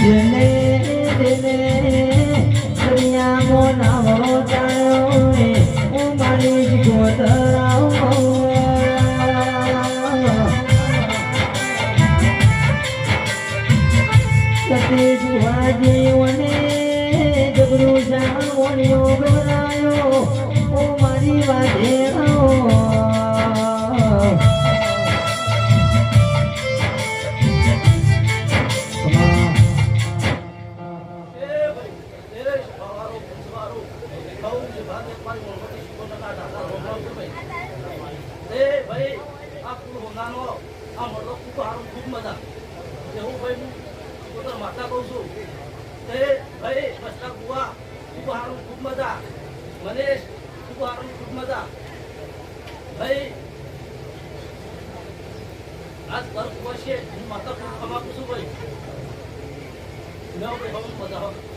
જેને જેને દરિયામાં નાવો જાણ્યો હું મારી ગોતરાઓ સતી જુવા જીવને જબરું જાણ્યો ગવરાયો હું મારી વાજે માતા કહું છું તે ભાઈ બસલા બુઆ ખૂબ હારું ખૂબ મજા મનેશ ખૂબ હારું ખૂબ મજા ભાઈ આજ પર વર્ષે હું માતા ખૂબ કમાકું છું ભાઈ ભાઈ બહુ મજા